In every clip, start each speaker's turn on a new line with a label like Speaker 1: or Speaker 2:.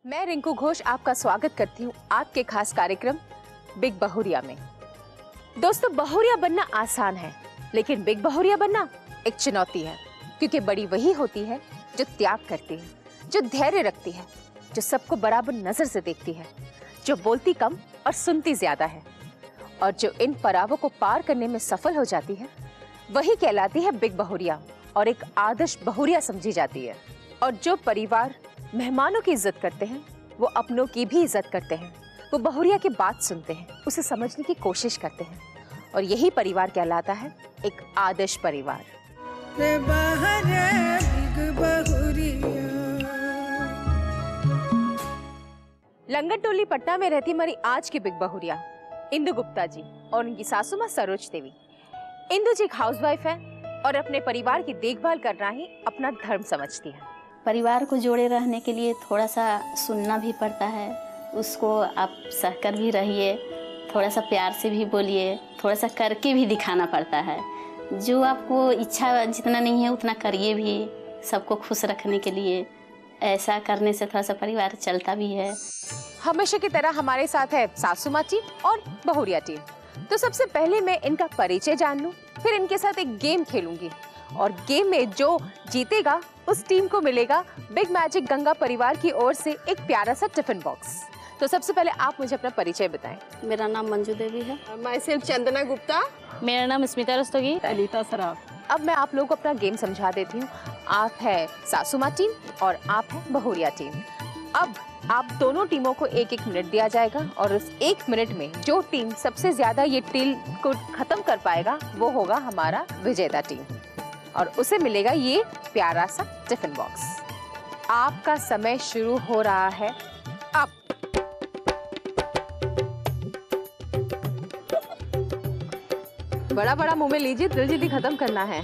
Speaker 1: मैं रिंकू घोष आपका स्वागत करती हूँ आपके खास कार्यक्रम बिग बहुरिया में। दोस्तों, बहुरिया बनना आसान है, लेकिन बिग बहुरिया बनना एक चुनौती है, क्योंकि बड़ी वही होती है जो त्याग करती है, जो धैर्य रखती है, जो सबको बराबर नजर से देखती है, जो बोलती कम और सुनती ज्यादा है, और जो इन पड़ावों को पार करने में सफल हो जाती है, वही कहलाती है बिग बहुरिया और एक आदर्श बहुरिया समझी जाती है। और जो परिवार मेहमानों की इज्जत करते हैं, वो अपनों की भी इज्जत करते हैं, वो बहुरिया की बात सुनते हैं, उसे समझने की कोशिश करते हैं, और यही परिवार कहलाता है एक आदर्श परिवार। लंगट टोली पटना में रहती हमारी आज की बिग बहुरिया इंदु गुप्ता जी और उनकी सासू माँ सरोज देवी। इंदु जी एक हाउसवाइफ है और अपने परिवार की देखभाल करना ही अपना धर्म समझती है।
Speaker 2: परिवार को जोड़े रहने के लिए थोड़ा सा सुनना भी पड़ता है, उसको आप सहकर भी रहिए, थोड़ा सा प्यार से भी बोलिए, थोड़ा सा करके भी दिखाना पड़ता है। जो आपको इच्छा जितना नहीं है उतना करिए भी, सबको खुश रखने के लिए। ऐसा करने से थोड़ा सा परिवार चलता भी है।
Speaker 1: हमेशा की तरह हमारे साथ है सासू माँ टीम और बहुरिया टीम। तो सबसे पहले मैं इनका परिचय जान लूं, फिर इनके साथ एक गेम खेलूंगी, और गेम में जो जीतेगा उस टीम को मिलेगा बिग मैजिक गंगा परिवार की ओर से एक प्यारा सा टिफिन बॉक्स। तो सबसे पहले आप मुझे अपना परिचय बताएं।
Speaker 2: मेरा नाम मंजू देवी है।
Speaker 3: Myself Chandana Gupta.
Speaker 2: मेरा नाम स्मिता रस्तोगी।
Speaker 3: अनीता सराफ।
Speaker 1: अब मैं आप लोगों को अपना गेम समझा देती हूँ। आप है सासू माँ टीम और आप है बहुरिया टीम। अब आप दोनों टीमों को एक एक मिनट दिया जाएगा, और उस एक मिनट में जो टीम सबसे ज्यादा ये टील को खत्म कर पाएगा वो होगा हमारा विजेता टीम, और उसे मिलेगा ये प्यारा सा टिफिन बॉक्स। आपका समय शुरू हो रहा है अब। बड़ा बड़ा मुंह में लीजिए, जल्दी खत्म करना है।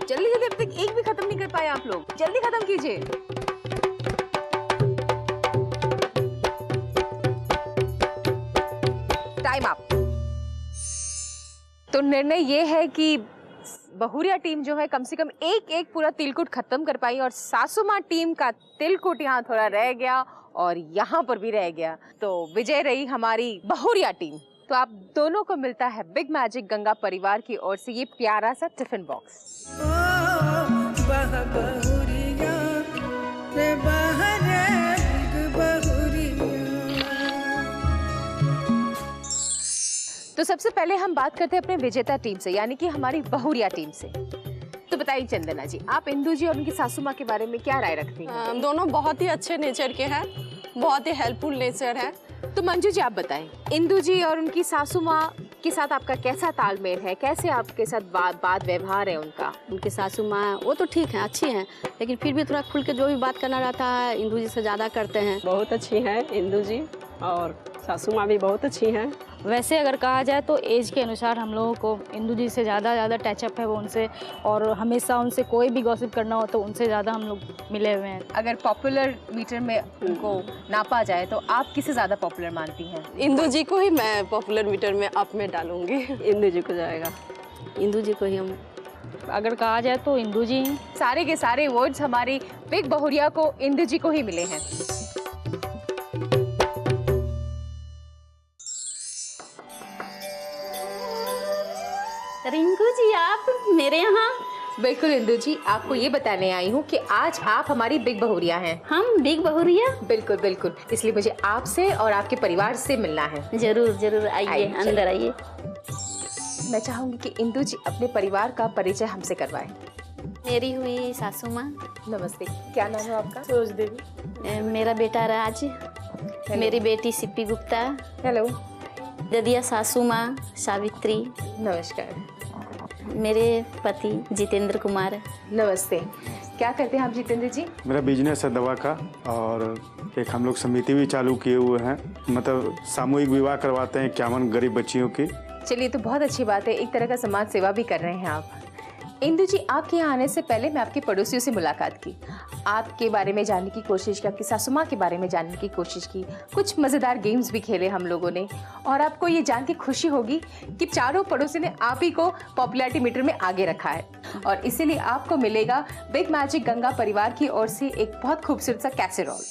Speaker 1: जल्दी अब तक एक भी खत्म नहीं कर पाए आप लोग, जल्दी खत्म कीजिए। Time up. तो निर्णय ये है कि बहुरिया टीम जो है कम से कम एक पूरा तिलकुट खत्म कर पाई, और सासू माँ टीम का तिलकुट यहाँ थोड़ा रह गया और यहाँ पर भी रह गया। तो विजय रही हमारी बहुरिया टीम। तो आप दोनों को मिलता है बिग मैजिक गंगा परिवार की ओर से ये प्यारा सा टिफिन बॉक्स। तो सबसे पहले हम बात करते हैं अपने विजेता टीम से, यानी कि हमारी बहुरिया टीम से। तो बताइए चंदना जी, आप इंदु जी और उनकी सासू माँ के बारे में क्या राय रखती हैं?
Speaker 3: दोनों बहुत ही अच्छे नेचर के हैं, बहुत ही हेल्पफुल नेचर है।
Speaker 1: तो मंजू जी आप बताएं, इंदु जी और उनकी सासू माँ के साथ आपका कैसा तालमेल है, कैसे आपके साथ बात व्यवहार है उनका?
Speaker 2: उनकी सासू माँ वो तो ठीक है, अच्छी हैं, लेकिन फिर भी थोड़ा खुल के जो भी बात करना रहता है इंदु जी से ज़्यादा करते हैं।
Speaker 3: बहुत अच्छी हैं इंदु जी, और सासू माँ भी बहुत अच्छी हैं।
Speaker 4: वैसे अगर कहा जाए तो एज के अनुसार हम लोगों को इंदु जी से ज़्यादा टचअप है वो उनसे, और हमेशा उनसे कोई भी गॉसिप करना हो तो उनसे ज़्यादा हम लोग मिले हुए हैं।
Speaker 1: अगर पॉपुलर मीटर में उनको नापा जाए तो आप किसे ज़्यादा पॉपुलर मानती हैं?
Speaker 3: इंदु जी को ही मैं पॉपुलर मीटर में अप में डालूंगी। इंदु जी को जाएगा।
Speaker 2: इंदु जी को ही हम,
Speaker 4: अगर कहा जाए तो इंदु जी।
Speaker 1: सारे के सारे वर्ड्स हमारी बिग बहुरिया को इंदु जी को ही मिले हैं।
Speaker 2: रिंकू जी आप मेरे यहाँ?
Speaker 1: बिल्कुल इंदु जी, आपको ये बताने आई हूँ कि आज आप हमारी बिग बहुरिया हैं।
Speaker 2: हम बिग बहुरिया?
Speaker 1: बिल्कुल बिल्कुल, इसलिए मुझे आपसे और आपके परिवार से मिलना है।
Speaker 2: जरूर जरूर, आइए अंदर आइए।
Speaker 1: मैं चाहूंगी कि इंदु जी अपने परिवार का परिचय हमसे करवाएं।
Speaker 2: मेरी हुई सासू माँ।
Speaker 1: नमस्ते, क्या नाम है आपका?
Speaker 3: सरोज देवी।
Speaker 2: मेरा बेटा राज, मेरी बेटी सिप्पी गुप्ता,
Speaker 1: हेलो।
Speaker 2: ददिया सासू माँ सावित्री,
Speaker 1: नमस्कार।
Speaker 2: मेरे पति जितेंद्र कुमार।
Speaker 1: नमस्ते। क्या करते हैं आप जितेंद्र जी?
Speaker 5: मेरा बिजनेस है दवा का, और एक हम लोग समिति भी चालू किए हुए हैं, मतलब सामूहिक विवाह करवाते हैं 51 गरीब बच्चियों की।
Speaker 1: चलिए, तो बहुत अच्छी बात है, एक तरह का समाज सेवा भी कर रहे हैं आप। इंदु जी, आपके यहाँ आने से पहले मैं आपके पड़ोसियों से मुलाकात की, आपके बारे में जानने की कोशिश की, आपकी सासू माँ के बारे में जानने की कोशिश की, कुछ मज़ेदार गेम्स भी खेले हम लोगों ने। और आपको ये जान के खुशी होगी कि चारों पड़ोसी ने आप ही को पॉपुलैरिटी मीटर में आगे रखा है, और इसीलिए आपको मिलेगा बिग मैजिक गंगा परिवार की ओर से एक बहुत खूबसूरत सा कैसेरोल।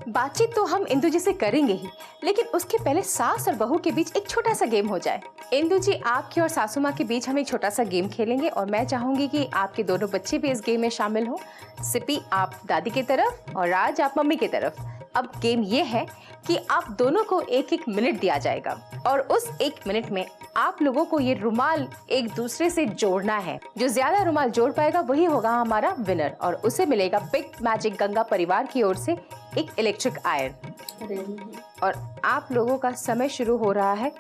Speaker 1: बातचीत तो हम इंदु जी से करेंगे ही, लेकिन उसके पहले सास और बहू के बीच एक छोटा सा गेम हो जाए। इंदु जी, आपके और सासू माँ के बीच हम एक छोटा सा गेम खेलेंगे, और मैं चाहूंगी कि आपके दोनों बच्चे भी इस गेम में शामिल हो। सिपी, आप दादी की तरफ और राज आप मम्मी की तरफ। अब गेम ये है कि आप दोनों को एक एक मिनट दिया जाएगा, और उस एक मिनट में आप लोगों को ये रुमाल एक दूसरे से जोड़ना है। जो ज्यादा रुमाल जोड़ पाएगा वही होगा हमारा विनर, और उसे मिलेगा बिग मैजिक गंगा परिवार की ओर से एक इलेक्ट्रिक आयरन। और आप लोगों का समय शुरू हो रहा है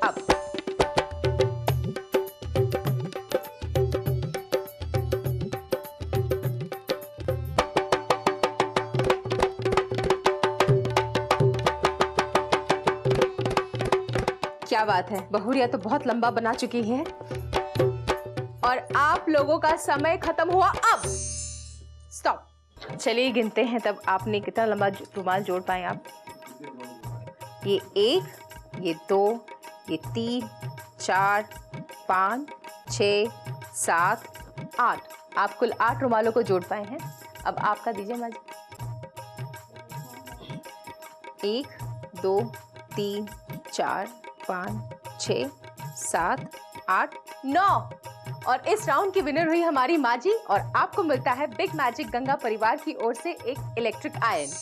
Speaker 1: अब। क्या बात है, बहुरिया तो बहुत लंबा बना चुकी है, और आप लोगों का समय खत्म हुआ अब। स्टॉप। चलिए गिनते हैं तब आपने कितना लंबा रुमाल जोड़ पाए आप। ये 1, ये 2, ये 3, 4, 5, 6, 7, 8। आप कुल 8 रुमालों को जोड़ पाए हैं। अब आपका दीजिए माजी। 1, 2, 3, 4, 5, 6, 7, 8, 9। और इस राउंड की विनर हुई हमारी माजी, और आपको मिलता है बिग मैजिक गंगा परिवार की ओर से एक इलेक्ट्रिक आयरन।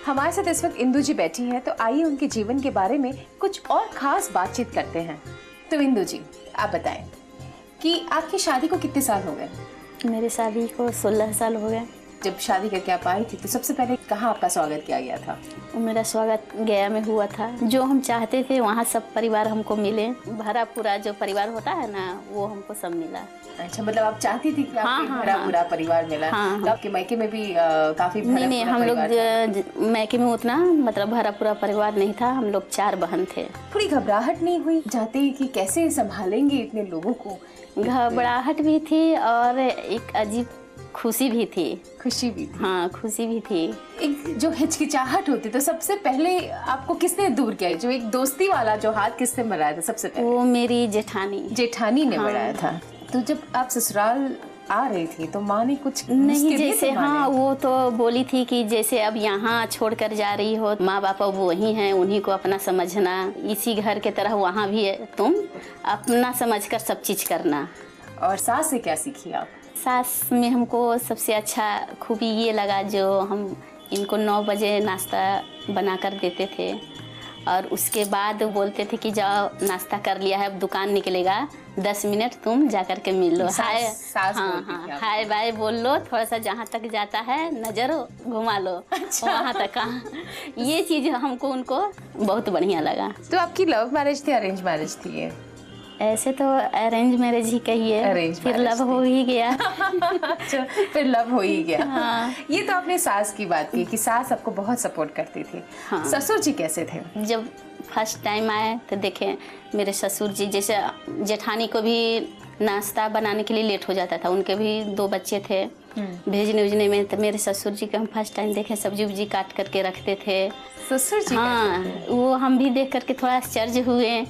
Speaker 1: हमारे साथ इस वक्त इंदु जी बैठी हैं, तो आइए उनके जीवन के बारे में कुछ और खास बातचीत करते हैं। तो इंदु जी, आप बताएं कि आपकी शादी को कितने साल हो गए?
Speaker 2: मेरी शादी को 16 साल हो गए।
Speaker 1: जब शादी करके आप आई थी तो सबसे पहले कहाँ आपका स्वागत किया गया था?
Speaker 2: मेरा स्वागत गया में हुआ था। जो हम चाहते थे वहाँ सब परिवार हमको मिले। भरा पूरा जो परिवार होता है ना, वो हमको सब मिला।
Speaker 1: अच्छा, मतलब आप चाहती थी कि आपको भरा पूरा परिवार मिला।
Speaker 2: हाँ,
Speaker 1: तो आपके मायके में भी काफी
Speaker 2: नहीं, हम लोग मायके में उतना मतलब भरा पूरा परिवार नहीं था। हम लोग 4 बहन थे।
Speaker 1: थोड़ी घबराहट नहीं हुई जाते कि कैसे संभालेंगे इतने लोगों को?
Speaker 2: घबराहट भी थी और एक अजीब खुशी भी थी।
Speaker 1: खुशी भी थी?
Speaker 2: हाँ, खुशी भी थी।
Speaker 1: एक जो हिचकिचाहट होती, तो सबसे पहले आपको किसने दूर किया? जो एक दोस्ती वाला जो हाथ किसने बढ़ाया था सबसे पहले?
Speaker 2: वो मेरी जेठानी
Speaker 1: ने बढ़ाया था। तो जब आप ससुराल आ रही थी तो माँ ने कुछ
Speaker 2: नहीं, जैसे हाँ, वो तो बोली थी कि जैसे अब यहाँ छोड़कर जा रही हो, माँ बाप अब वही हैं, उन्हीं को अपना समझना, इसी घर के तरह वहाँ भी तुम अपना समझकर सब चीज करना।
Speaker 1: और सास से क्या सीखी आप?
Speaker 2: सास में हमको सबसे अच्छा खूबी ये लगा, जो हम इनको 9 बजे नाश्ता बना कर देते थे, और उसके बाद बोलते थे कि जाओ नाश्ता कर लिया है, अब दुकान निकलेगा, 10 मिनट तुम जा कर के मिल लो, हाय हाँ हाय बाय बोल लो, थोड़ा सा जहाँ तक जाता है नजर घुमा लो। अच्छा। वहाँ तक। ये चीज़ हमको उनको बहुत बढ़िया लगा।
Speaker 1: तो आपकी लव मैरिज थी अरेंज मैरिज थी ये?
Speaker 2: ऐसे तो अरेंज मैरिज ही कहिए, फिर लव हो ही गया।
Speaker 1: अच्छा, फिर लव हो ही गया।
Speaker 2: हाँ।
Speaker 1: ये तो आपने सास की बात की कि सास आपको बहुत सपोर्ट करती थी।
Speaker 2: हाँ।
Speaker 1: ससुर जी कैसे थे?
Speaker 2: जब फर्स्ट टाइम आए तो देखें मेरे ससुर जी, जैसे जेठानी को भी नाश्ता बनाने के लिए लेट हो जाता था, उनके भी 2 बच्चे थे भेजने उजने में, तो मेरे ससुर जी को हम फर्स्ट टाइम देखे सब्जी उब्जी काट करके रखते थे।
Speaker 1: ससुर जी? हाँ,
Speaker 2: वो हम भी देख करके थोड़ा आश्चर्य हुए,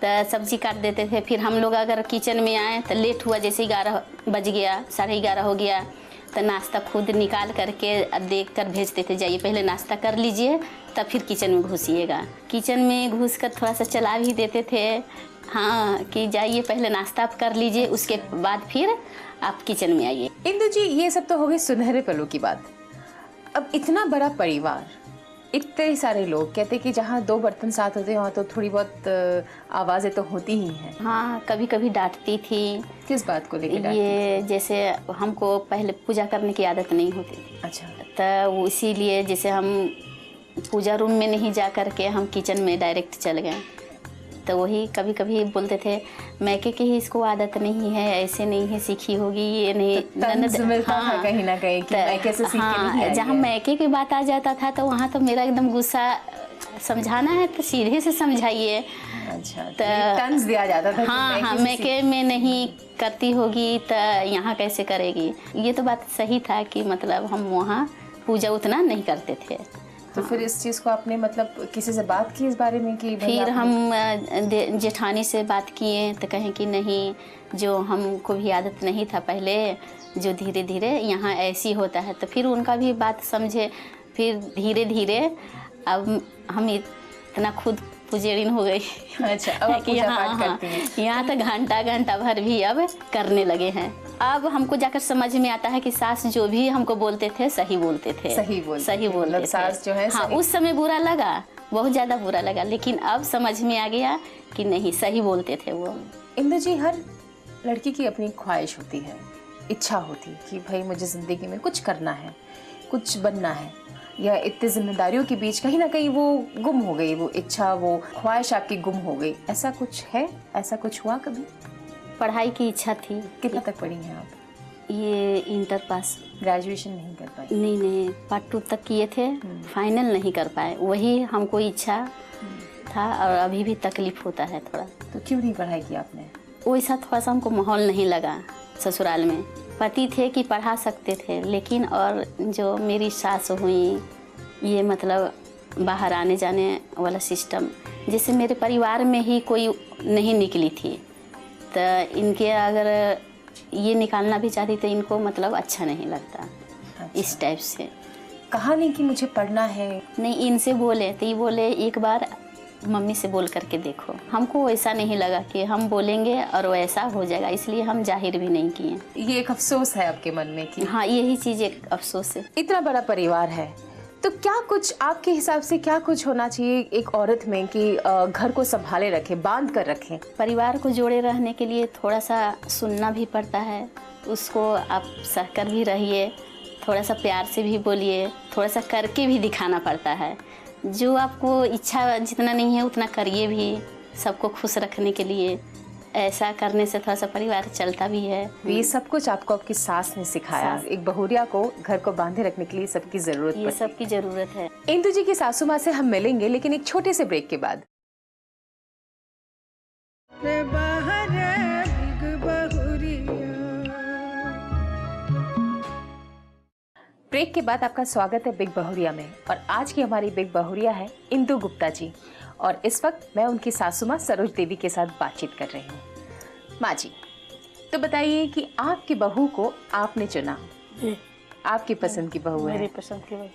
Speaker 2: तो सब्जी काट देते थे। फिर हम लोग अगर किचन में आए तो लेट हुआ, जैसे 11 बज गया, 11:30 हो गया, तो नाश्ता खुद निकाल करके देख कर भेजते थे, जाइए पहले नाश्ता कर लीजिए तब फिर किचन में घुसिएगा। किचन में घुस कर थोड़ा सा चला भी देते थे, हाँ, कि जाइए पहले नाश्ता आप कर लीजिए, उसके बाद फिर आप किचन में आइए।
Speaker 1: इंदु जी, ये सब तो हो गई सुनहरे पलों की बात। अब इतना बड़ा परिवार, इतने सारे लोग, कहते कि जहाँ 2 बर्तन साथ होते हैं वहाँ तो थोड़ी बहुत आवाज़ें तो होती ही हैं।
Speaker 2: हाँ, कभी कभी डांटती थी।
Speaker 1: किस बात को लेकर?
Speaker 2: ये जैसे हमको पहले पूजा करने की आदत नहीं होती थी।
Speaker 1: अच्छा।
Speaker 2: तो इसीलिए जैसे हम पूजा रूम में नहीं जा कर के हम किचन में डायरेक्ट चल गए। तो वही कभी कभी बोलते थे मैके की ही इसको आदत नहीं है, ऐसे नहीं है, सीखी होगी ये नहीं।
Speaker 1: तंज मिलता था कहीं ना कहीं कि मैके से सीख के नहीं आई
Speaker 2: जहाँ
Speaker 1: है।
Speaker 2: मैके की बात आ जाता था तो वहाँ तो मेरा एकदम गुस्सा, समझाना है तो सीधे से समझाइए।
Speaker 1: अच्छा, तो ये तंज दिया जाता था कि
Speaker 2: हाँ हाँ,
Speaker 1: से
Speaker 2: मैके में नहीं करती होगी तो यहाँ कैसे करेगी। ये तो बात सही था कि मतलब हम वहाँ पूजा उतना नहीं करते थे।
Speaker 1: तो फिर इस चीज को आपने मतलब किसी से बात की इस बारे में कि भाई
Speaker 2: फिर
Speaker 1: आप-
Speaker 2: हम जेठानी से बात किए तो कहें कि नहीं, जो हमको भी आदत नहीं था पहले, जो धीरे धीरे यहाँ ऐसी होता है। तो फिर उनका भी बात समझे। फिर धीरे धीरे अब हम इतना खुद पुजेरिन हो गई
Speaker 1: अच्छा, अब आप
Speaker 2: कि
Speaker 1: पूजा
Speaker 2: यहाँ
Speaker 1: पाठ करती हैं।
Speaker 2: यहाँ तो घंटा घंटा भर भी अब करने लगे हैं। अब हमको जाकर समझ में आता है कि सास जो भी हमको बोलते थे सही बोलते थे,
Speaker 1: सही बोलते थे।
Speaker 2: बोलते
Speaker 1: मतलब
Speaker 2: थे।
Speaker 1: सास जो है
Speaker 2: हाँ,
Speaker 1: सही-
Speaker 2: उस समय बुरा लगा, बहुत ज़्यादा बुरा लगा, लेकिन अब समझ में आ गया कि नहीं, सही बोलते थे वो।
Speaker 1: इंदु जी, हर लड़की की अपनी ख्वाहिश होती है, इच्छा होती है कि भाई मुझे जिंदगी में कुछ करना है, कुछ बनना है, या इतनी जिम्मेदारियों के बीच कहीं ना कहीं वो गुम हो गई, वो इच्छा, वो ख्वाहिश आपकी गुम हो गई। ऐसा कुछ है? ऐसा कुछ हुआ कभी?
Speaker 2: पढ़ाई की इच्छा थी।
Speaker 1: कितना तक पढ़ी हैं आप?
Speaker 2: ये इंटर पास।
Speaker 1: ग्रेजुएशन नहीं कर पाई?
Speaker 2: नहीं, पार्ट 2 तक किए थे, फाइनल नहीं कर पाए। वही हमको इच्छा था और अभी भी तकलीफ होता है थोड़ा।
Speaker 1: तो क्यों नहीं पढ़ाई की आपने?
Speaker 2: वैसा थोड़ा सा हमको माहौल नहीं लगा ससुराल में। पति थे कि पढ़ा सकते थे, लेकिन और जो मेरी सास हुई, ये मतलब बाहर आने जाने वाला सिस्टम, जैसे मेरे परिवार में ही कोई नहीं निकली थी, तो इनके अगर ये निकालना भी चाहती तो इनको मतलब अच्छा नहीं लगता।
Speaker 1: अच्छा।
Speaker 2: इस टाइप से
Speaker 1: कहा नहीं कि मुझे पढ़ना है?
Speaker 2: नहीं, इनसे बोले तो ये बोले एक बार मम्मी से बोल करके देखो। हमको वैसा नहीं लगा कि हम बोलेंगे और वैसा हो जाएगा, इसलिए हम जाहिर भी नहीं किए।
Speaker 1: ये एक अफसोस है आपके मन में कि
Speaker 2: हाँ, यही चीज़ एक अफसोस है।
Speaker 1: इतना बड़ा परिवार है, तो क्या कुछ आपके हिसाब से क्या कुछ होना चाहिए एक औरत में कि घर को संभाले रखे, बांध कर रखें?
Speaker 2: परिवार को जोड़े रहने के लिए थोड़ा सा सुनना भी पड़ता है, उसको आप सहकर भी रहिए, थोड़ा सा प्यार से भी बोलिए, थोड़ा सा करके भी दिखाना पड़ता है। जो आपको इच्छा जितना नहीं है उतना करिए भी, सबको खुश रखने के लिए। ऐसा करने से थोड़ा सा परिवार चलता भी है।
Speaker 1: ये सब कुछ आपको आपकी सास ने सिखाया।
Speaker 2: सास।
Speaker 1: एक बहुरिया को घर को बांधे रखने के लिए सबकी जरूरत
Speaker 2: ये
Speaker 1: पड़ती है।
Speaker 2: सबकी ज़रूरत है।
Speaker 1: इंदु जी की सासू माँ से हम मिलेंगे, लेकिन एक छोटे से ब्रेक के बाद। ब्रेक के बाद आपका स्वागत है बिग बहुरिया में, और आज की हमारी बिग बहुरिया है इंदु गुप्ता जी, और इस वक्त मैं उनकी सासू माँ सरोज देवी के साथ बातचीत कर रही हूँ। माँ जी, तो बताइए कि आपकी बहू को आपने चुना, आपकी पसंद की बहू
Speaker 4: मेरी
Speaker 1: है,
Speaker 4: पसंद की वही।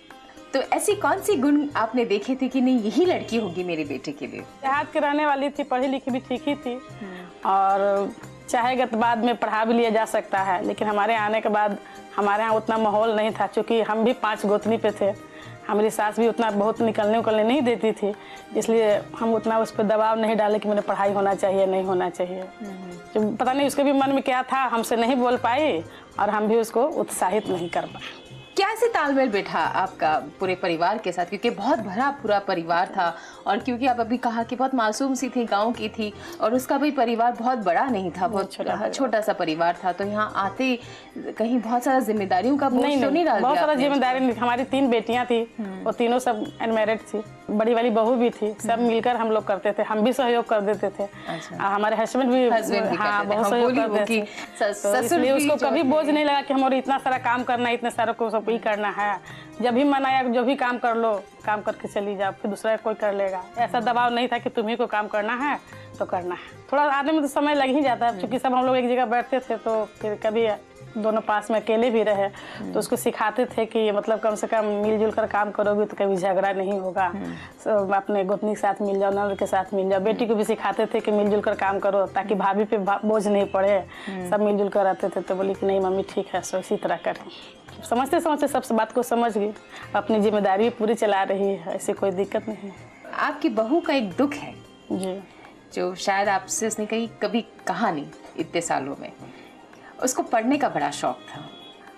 Speaker 1: तो ऐसी कौन सी गुण आपने देखे थे कि नहीं यही लड़की होगी मेरे बेटे के लिए?
Speaker 4: देहात की रहने वाली थी, पढ़ी लिखी भी ठीक ही थी, और चाहेगा तो बाद में पढ़ा भी लिया जा सकता है, लेकिन हमारे आने के बाद हमारे यहाँ उतना माहौल नहीं था, क्योंकि हम भी 5 गोतनी पे थे। हमारी सास भी उतना बहुत निकलने उकलने नहीं देती थी, इसलिए हम उतना उस पर दबाव नहीं डाले कि मेरे पढ़ाई होना चाहिए, नहीं होना चाहिए। जो पता नहीं उसके भी मन में क्या था, हमसे नहीं बोल पाई और हम भी उसको उत्साहित नहीं कर पाए।
Speaker 1: क्या ऐसे तालमेल बैठा आपका पूरे परिवार के साथ, क्योंकि बहुत भरा पूरा परिवार था, और क्योंकि आप अभी कहा कि बहुत मासूम सी थी, गांव की थी, और उसका भी परिवार बहुत बड़ा नहीं था, बहुत छोटा सा परिवार था, तो यहाँ आते कहीं बहुत सारा जिम्मेदारियों का बोझ तो नहीं डाल दिया
Speaker 4: बहुत सारा
Speaker 1: आपने?
Speaker 4: जिम्मेदारी। हमारी 3 बेटियां थी, वो तीनों सब अनमैरिड थी, बड़ी वाली बहू भी थी, सब मिलकर हम लोग करते थे, हम भी सहयोग कर देते थे।
Speaker 1: अच्छा।
Speaker 4: हमारे हस्बैंड भी
Speaker 1: हाँ,
Speaker 4: बहुत
Speaker 1: हम
Speaker 4: सहयोग
Speaker 1: बोली
Speaker 4: करते
Speaker 1: वो कि
Speaker 4: थे,
Speaker 1: ससुर
Speaker 4: तो इसलिए
Speaker 1: भी
Speaker 4: उसको
Speaker 1: जो
Speaker 4: कभी
Speaker 1: है-
Speaker 4: बोझ नहीं लगा कि हमारे इतना सारा काम करना है, इतने सारा को सब ही करना है। जब भी मन आया जो भी काम कर लो, काम करके चली जाओ, फिर दूसरा कोई कर लेगा। ऐसा दबाव नहीं था कि तुम्ही को काम करना है तो करना है। थोड़ा आने में तो समय लग ही जाता है, क्योंकि सब हम लोग एक जगह बैठते थे, तो फिर कभी दोनों पास में अकेले भी रहे तो उसको सिखाते थे कि मतलब कम से कम मिलजुल कर काम करोगे तो कभी झगड़ा नहीं होगा। अपने गोतनी के साथ मिल जाओ, नंद के साथ मिल जाओ। बेटी को भी सिखाते थे कि मिलजुल कर काम करो, ताकि भाभी पे बोझ नहीं पड़े। सब मिलजुल कर रहते थे, तो बोली कि नहीं मम्मी ठीक है, सो इसी तरह करें। समझते समझते सब बात को समझ गई, अपनी जिम्मेदारी पूरी चला रही है, ऐसी कोई दिक्कत नहीं है।
Speaker 1: आपकी बहू का एक दुख है
Speaker 4: जी,
Speaker 1: जो शायद आपसे उसने कभी कहा नहीं इतने सालों में। उसको पढ़ने का बड़ा शौक था,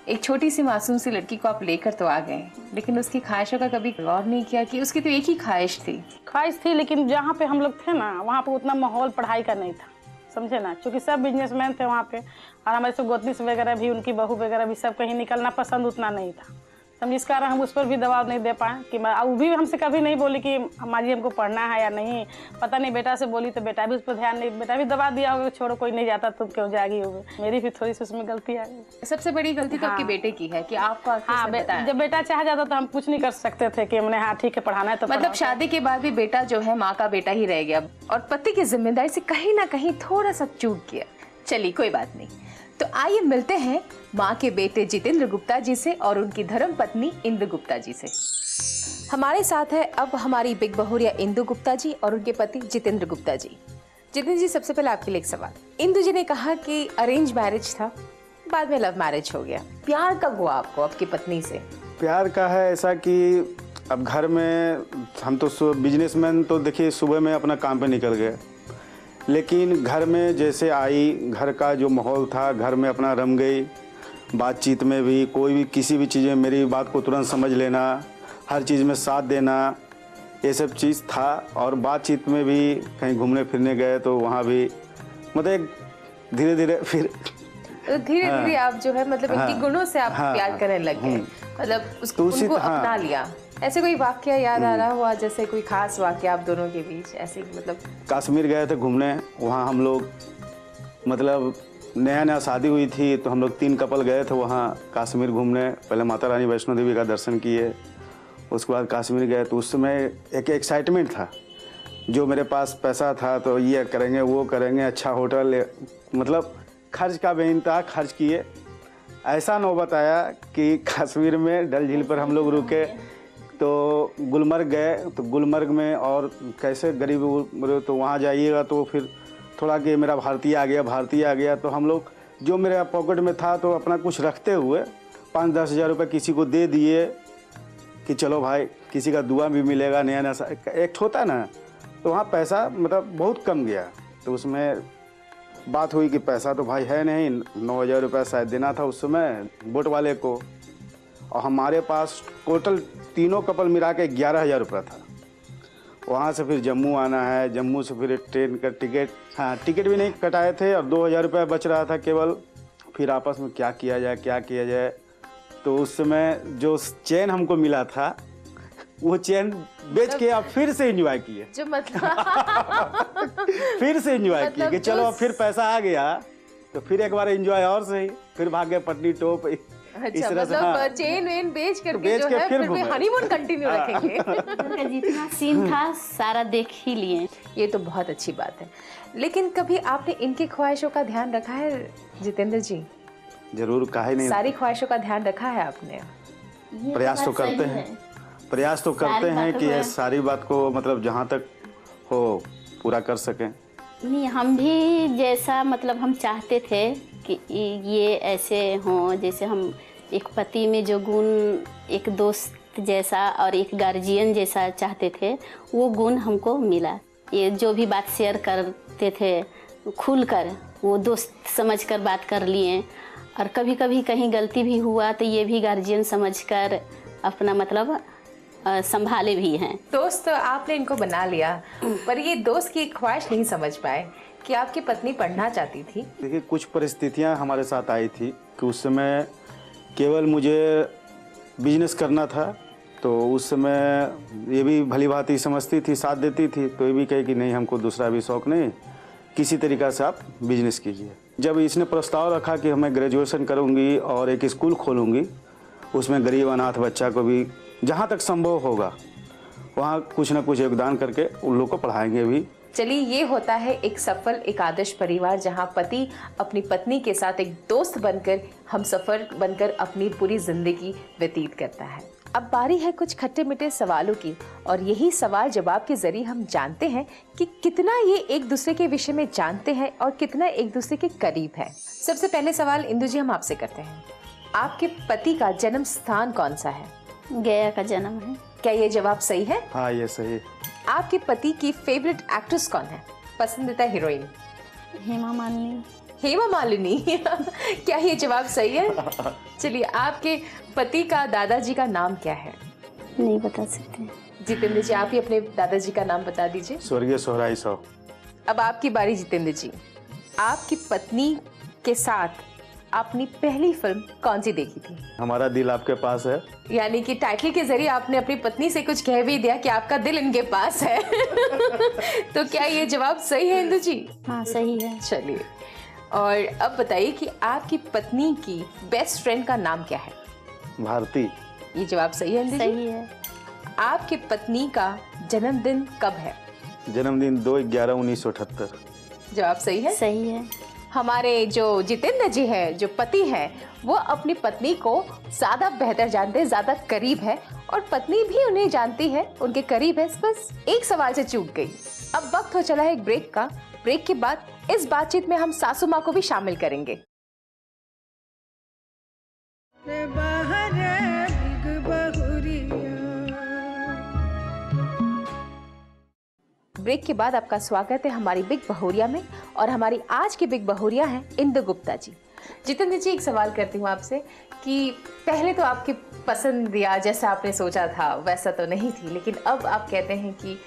Speaker 1: एक छोटी सी मासूम सी लड़की को आप लेकर तो आ गए, लेकिन उसकी ख्वाहिशों का कभी गौर नहीं किया कि उसकी तो एक ही ख्वाहिश थी।
Speaker 4: लेकिन जहाँ पे हम लोग थे ना, वहाँ पे उतना माहौल पढ़ाई का नहीं था, समझे ना, क्योंकि सब बिजनेसमैन थे वहाँ पे, और हमारे सब गोतनी वगैरह भी, उनकी बहू वगैरह भी, सब कहीं निकलना पसंद उतना नहीं था। समझ, इस कारण हम उस पर भी दबाव नहीं दे पाए कि वो भी हमसे कभी नहीं बोली कि माँ जी हमको पढ़ना है या नहीं। पता नहीं बेटा से बोली तो बेटा भी उस पर ध्यान नहीं, बेटा भी दबा दिया होगा, छोड़ो कोई नहीं जाता तुम क्यों जागी होगी। मेरी भी थोड़ी सी उसमें गलती आ गई।
Speaker 1: सबसे बड़ी गलती तो आपके बेटे की है कि आपको
Speaker 4: जब बेटा चाह जाता तो हम कुछ नहीं कर सकते थे कि हमने हाँ ठीक है पढ़ाना है तो
Speaker 1: मतलब शादी के बाद भी बेटा जो है माँ का बेटा ही रह गया और पति की जिम्मेदारी से कहीं ना कहीं थोड़ा सा चूक गया। चलिए कोई बात नहीं, तो आइए मिलते हैं माँ के बेटे जितेंद्र गुप्ता जी से और उनकी धर्म पत्नी इंदु गुप्ता जी से। हमारे साथ है अब हमारी बिग बहुरिया इंदु गुप्ता जी और उनके पति जितेंद्र गुप्ता जी। जितेंद्र जी, सबसे पहले आपके लिए एक सवाल। इंदु जी ने कहा कि अरेंज मैरिज था, बाद में लव मैरिज हो गया, प्यार कब हुआ आपको आपकी पत्नी से?
Speaker 5: प्यार का है ऐसा कि अब घर में हम तो बिजनेसमैन, तो देखिए सुबह में अपना काम पे निकल गए, लेकिन घर में जैसे आई, घर का जो माहौल था घर में अपना रम गई। बातचीत में भी कोई भी किसी भी चीज़ में मेरी बात को तुरंत समझ लेना, हर चीज़ में साथ देना, ये सब चीज़ था। और बातचीत में भी कहीं घूमने फिरने गए तो वहाँ भी मतलब धीरे धीरे फिर
Speaker 1: धीरे आप जो है मतलब इनकी गुणों से आप प्यार करने लग गए, मतलब उसको उनको अपना लिया। ऐसे कोई वाकया याद आ रहा हुआ, जैसे कोई खास वाकया आप दोनों के बीच ऐसे? मतलब
Speaker 5: कश्मीर गए थे घूमने, वहाँ हम लोग मतलब नया नया शादी हुई थी तो हम लोग 3 कपल गए थे वहाँ कश्मीर घूमने। पहले माता रानी वैष्णो देवी का दर्शन किए, उसके बाद कश्मीर गए। तो उस समय एक एक्साइटमेंट था, जो मेरे पास पैसा था तो ये करेंगे वो करेंगे, अच्छा होटल, मतलब खर्च का बेइंतहा खर्च किए। ऐसा नौबत आया कि कश्मीर में डल झील पर हम लोग रुके तो गुलमर्ग गए, तो गुलमर्ग में और कैसे गरीब तो वहाँ जाइएगा तो फिर थोड़ा कि मेरा भारतीय आ गया तो हम लोग जो मेरे पॉकेट में था तो अपना कुछ रखते हुए 5-10 हज़ार रुपये किसी को दे दिए कि चलो भाई किसी का दुआ भी मिलेगा, नया नया एक होता ना। तो वहाँ पैसा मतलब बहुत कम गया, तो उसमें बात हुई कि पैसा तो भाई है नहीं, 9,000 रुपये शायद देना था उस समय बोट वाले को, और हमारे पास टोटल तीनों कपल मिला के 11,000 रुपये था। वहाँ से फिर जम्मू आना है, जम्मू से फिर ट्रेन का टिकट, हाँ टिकट भी नहीं कटाए थे और 2,000 रुपये बच रहा था केवल। फिर आपस में क्या किया जाए, तो उस समय जो चेन हमको मिला था वो चेन बेच के आप फिर से एंजॉय किए,
Speaker 1: जो मतलब
Speaker 5: फिर से एंजॉय किए कि चलो फिर पैसा आ गया तो फिर एक बार एंजॉय और सही, फिर भाग गए पटनी टॉप।
Speaker 1: अच्छा, मतलब चेन वेन बेच करके जो है फिर भी हनीमून कंटिन्यू रखेंगे।
Speaker 2: जितना सीन था सारा देख ही लिए।
Speaker 1: ये तो बहुत अच्छी बात है, लेकिन कभी आपने इनकी ख्वाहिशों का ध्यान रखा है जितेंद्र जी?
Speaker 5: जरूर, काहे नहीं,
Speaker 1: सारी ख्वाहिशों का ध्यान रखा है आपने?
Speaker 5: प्रयास तो करते हैं कि सारी बात को मतलब जहाँ तक हो पूरा कर सकें।
Speaker 2: नहीं, हम भी जैसा मतलब हम चाहते थे कि ये ऐसे हों, जैसे हम एक पति में जो गुण एक दोस्त जैसा और एक गार्जियन जैसा चाहते थे वो गुण हमको मिला। ये जो भी बात शेयर करते थे खुलकर वो दोस्त समझकर बात कर लिए, और कभी कभी कहीं गलती भी हुआ तो ये भी गार्जियन समझकर अपना मतलब संभाले भी हैं।
Speaker 1: दोस्त आपने इनको बना लिया, पर ये दोस्त की ख्वाहिश नहीं समझ पाए कि आपकी पत्नी पढ़ना चाहती थी।
Speaker 5: देखिए कुछ परिस्थितियां हमारे साथ आई थी कि उस समय केवल मुझे बिजनेस करना था, तो उस समय ये भी भली भांति समझती थी, साथ देती थी, तो ये भी कहे कि नहीं हमको दूसरा भी शौक़ नहीं, किसी तरीक़ा से आप बिजनेस कीजिए। जब इसने प्रस्ताव रखा कि मैं ग्रेजुएशन करूँगी और एक स्कूल खोलूँगी, उसमें गरीब अनाथ बच्चा को भी जहाँ तक संभव होगा वहाँ कुछ ना कुछ योगदान करके उन लोग को पढ़ाएंगे भी।
Speaker 1: चलिए, ये होता है एक सफल एक आदर्श परिवार जहाँ पति अपनी पत्नी के साथ एक दोस्त बनकर हमसफर बनकर अपनी पूरी जिंदगी व्यतीत करता है। अब बारी है कुछ खट्टे मीठे सवालों की, और यही सवाल जवाब के जरिए हम जानते हैं कि कितना ये एक दूसरे के विषय में जानते हैं और कितना एक दूसरे के करीब है। सबसे पहले सवाल इंदु जी हम आपसे करते हैं, आपके पति का जन्म स्थान कौन सा है?
Speaker 2: गया का जन्म है।
Speaker 1: क्या ये जवाब सही है?
Speaker 5: हाँ, ये सही।
Speaker 1: आपके पति की फेवरेट एक्ट्रेस कौन है, पसंदीदा हीरोइन?
Speaker 2: हेमा मालिनी।
Speaker 1: हेमा मालिनी। क्या ये जवाब सही है? चलिए, आपके पति का दादाजी का नाम क्या है?
Speaker 2: नहीं बता सकते।
Speaker 1: जितेंद्र जी, आप ही अपने दादाजी का नाम बता दीजिए।
Speaker 5: स्वर्गीय सोहराई साहब।
Speaker 1: अब आपकी बारी जितेंद्र जी। आपकी पत्नी के साथ आपने पहली फिल्म कौन सी देखी थी?
Speaker 5: हमारा दिल आपके पास है।
Speaker 1: यानी कि टाइटल के जरिए आपने अपनी पत्नी से कुछ कह भी दिया कि आपका दिल इनके पास है। तो क्या ये जवाब सही है इंदु जी?
Speaker 2: हाँ सही है।
Speaker 1: चलिए, और अब बताइए कि आपकी पत्नी की बेस्ट फ्रेंड का नाम क्या है?
Speaker 5: भारती।
Speaker 1: ये जवाब सही है इंदु जी?
Speaker 2: सही है।
Speaker 1: आपकी पत्नी का जन्मदिन कब है?
Speaker 5: जन्मदिन 2/11/1978।
Speaker 1: जवाब सही है?
Speaker 2: सही है।
Speaker 1: हमारे जो जितेंद्र जी हैं, जो पति हैं, वो अपनी पत्नी को ज़्यादा बेहतर जानते हैं, ज़्यादा करीब है, और पत्नी भी उन्हें जानती है, उनके करीब है। बस एक सवाल से चूक गई। अब वक्त हो चला है एक ब्रेक का। ब्रेक के बाद इस बातचीत में हम सासू माँ को भी शामिल करेंगे। ब्रेक के बाद आपका स्वागत है हमारी बिग बहुरिया में, और हमारी आज की बिग बहुरिया है इंदु गुप्ता जी। जितेंद्र जी, एक सवाल करती हूँ आपसे कि पहले तो आपकी पसंद या जैसा आपने सोचा था वैसा तो नहीं थी, लेकिन अब आप कहते हैं कि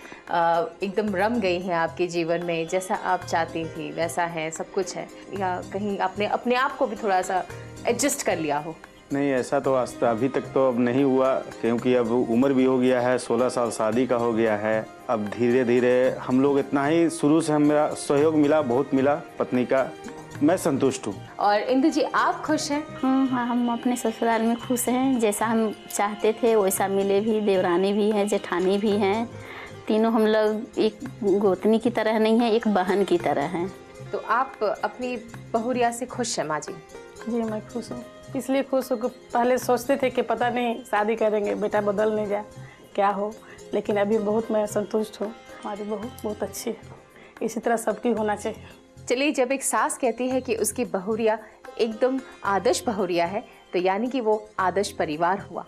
Speaker 1: एकदम रम गई हैं आपके जीवन में, जैसा आप चाहती थी वैसा है, सब कुछ है, या कहीं आपने अपने आप को भी थोड़ा सा एडजस्ट कर लिया हो?
Speaker 5: नहीं, ऐसा तो अभी तक तो अब नहीं हुआ, क्योंकि अब उम्र भी हो गया है, 16 साल शादी का हो गया है। अब धीरे धीरे हम लोग इतना ही, शुरू से हमें सहयोग मिला, बहुत मिला पत्नी का। मैं संतुष्ट हूँ। और
Speaker 1: इंदु जी, आप खुश हैं?
Speaker 2: हाँ, हम अपने ससुराल में खुश हैं। जैसा हम चाहते थे वैसा मिले भी। देवरानी भी है, जेठानी भी हैं, तीनों हम लोग एक गोतनी की तरह नहीं है, एक बहन की तरह हैं।
Speaker 1: तो आप अपनी बहुरिया से खुश हैं माँ जी?
Speaker 4: जी मैं खुश हूँ। इसलिए खुश हूँ कि पहले सोचते थे कि पता नहीं शादी करेंगे बेटा बदल नहीं जाए, क्या हो, लेकिन अभी बहुत मैं संतुष्ट हूँ। हमारी बहू बहुत अच्छी है, इसी तरह सबकी होना चाहिए।
Speaker 1: चलिए, जब एक सास कहती है कि उसकी बहुरिया एकदम आदर्श बहुरिया है, तो यानी कि वो आदर्श परिवार हुआ।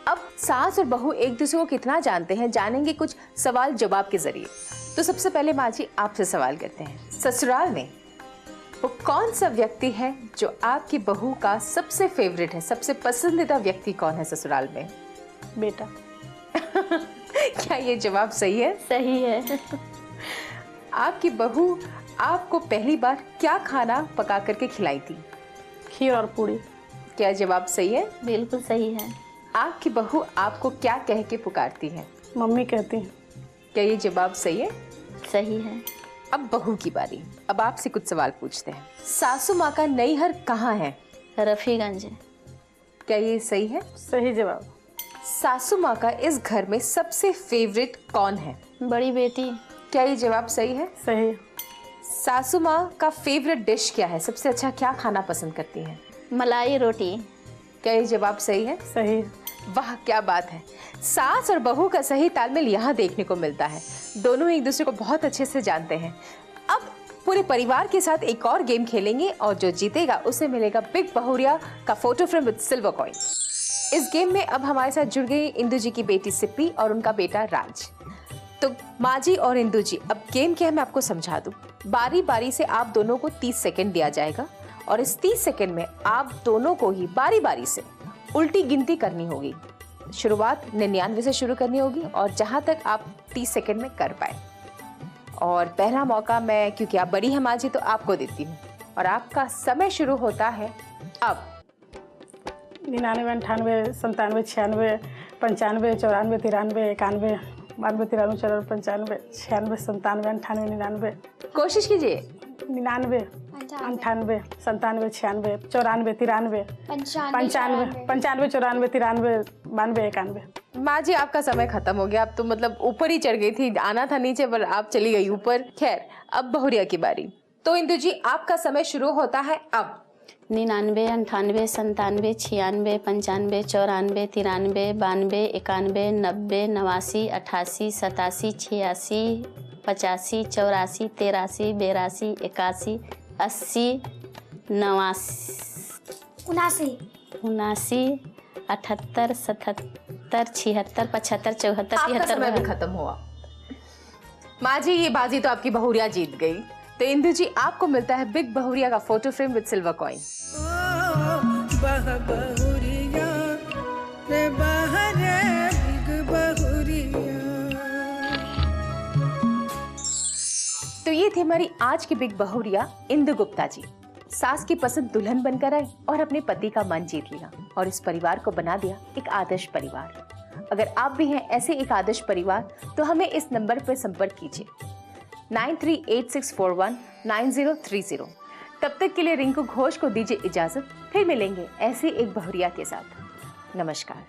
Speaker 1: अब सास और बहू एक दूसरे को कितना जानते हैं, जानेंगे कुछ सवाल जवाब के जरिए। तो सबसे पहले माँ जी आपसे सवाल करते हैं, ससुराल में वो कौन सा व्यक्ति है जो आपकी बहू का सबसे फेवरेट है, सबसे पसंदीदा व्यक्ति कौन है ससुराल में?
Speaker 4: बेटा।
Speaker 1: क्या ये जवाब सही है?
Speaker 2: सही है।
Speaker 1: आपकी बहू आपको पहली बार क्या खाना पका करके खिलाई थी?
Speaker 4: खीर और पूड़ी।
Speaker 1: क्या जवाब सही है?
Speaker 2: बिल्कुल सही है।
Speaker 1: आपकी बहू आपको क्या कह के पुकारती है?
Speaker 4: मम्मी कहती हैं।
Speaker 1: क्या ये जवाब सही है?
Speaker 2: सही है।
Speaker 1: अब बहू की बारी। अब आपसे कुछ सवाल पूछते हैं। सासू माँ का नैहर कहाँ है?
Speaker 2: रफीगंज।
Speaker 1: क्या ये सही है?
Speaker 4: सही जवाब।
Speaker 1: सासू माँ का इस घर में सबसे फेवरेट कौन है?
Speaker 2: बड़ी बेटी।
Speaker 1: क्या ये जवाब सही है?
Speaker 4: सही।
Speaker 1: सासू माँ का फेवरेट डिश क्या है? सबसे अच्छा क्या खाना पसंद करती हैं?
Speaker 2: मलाई रोटी।
Speaker 1: क्या ये जवाब सही है?
Speaker 4: सही।
Speaker 1: वाह, क्या बात है। सास और बहू का सही तालमेल यहाँ देखने को मिलता है। दोनों एक दूसरे को बहुत अच्छे से जानते हैं। अब पूरे परिवार के साथ एक और गेम खेलेंगे, और जो जीतेगा उसे मिलेगा बिग बहुरिया का photo frame with silver coin. इस गेम में अब हमारे साथ जुड़ गई इंदु जी की बेटी सिप्पी और उनका बेटा राज। तो माँ जी और इंदु जी, अब गेम क्या है मैं आपको समझा दूं। बारी बारी से आप दोनों को 30 सेकंड दिया जाएगा, और इस 30 सेकंड में आप दोनों को ही बारी बारी से उल्टी गिनती करनी होगी। शुरुआत 99 से शुरू करनी होगी, और जहां तक आप 30 सेकंड में कर पाए। और पहला मौका मैं, क्योंकि आप बड़ी हैं माँ जी, तो आपको देती हूँ, और आपका समय शुरू होता है अब।
Speaker 4: 99, 98, 97, 96, 95, 94, 93, 91, 92, 93, 94, 95, 96, 97, 98, 99।
Speaker 1: कोशिश कीजिए।
Speaker 4: 99, 98, 97, 96, 94, 93, 95, 94, 94, 93, 92, 91।
Speaker 1: माँ जी, आपका समय खत्म हो गया। अब तो मतलब ऊपर ही चढ़ गई थी, आना था नीचे पर आप चली गई ऊपर। खैर, अब बहुरिया की बारी। तो इंदु जी, आपका समय शुरू होता है अब।
Speaker 2: 99, 98, 97, 96, 95, 94, 93, 92, 91, 90, 89, 88, 87, 86, 85, 84, 83, 82, 81, 80, 89, 78, 77, 76, 75, 74,
Speaker 1: आपका
Speaker 2: 73।
Speaker 1: समय भी खत्म हुआ। माँ जी, ये बाजी तो आपकी बहुरिया जीत गई। तो इंदु जी आपको मिलता है बिग बहुरिया का photo frame with silver coin. तो ये थी हमारी आज की बिग बहुरिया इंदु गुप्ता जी। सास की पसंद दुल्हन बनकर आई और अपने पति का मन जीत लिया और इस परिवार को बना दिया एक आदर्श परिवार। अगर आप भी हैं ऐसे एक आदर्श परिवार तो हमें इस नंबर पर संपर्क कीजिए 9386419030। तब तक के लिए रिंकू घोष को दीजिए इजाजत, फिर मिलेंगे ऐसे एक बहुरिया के साथ। नमस्कार।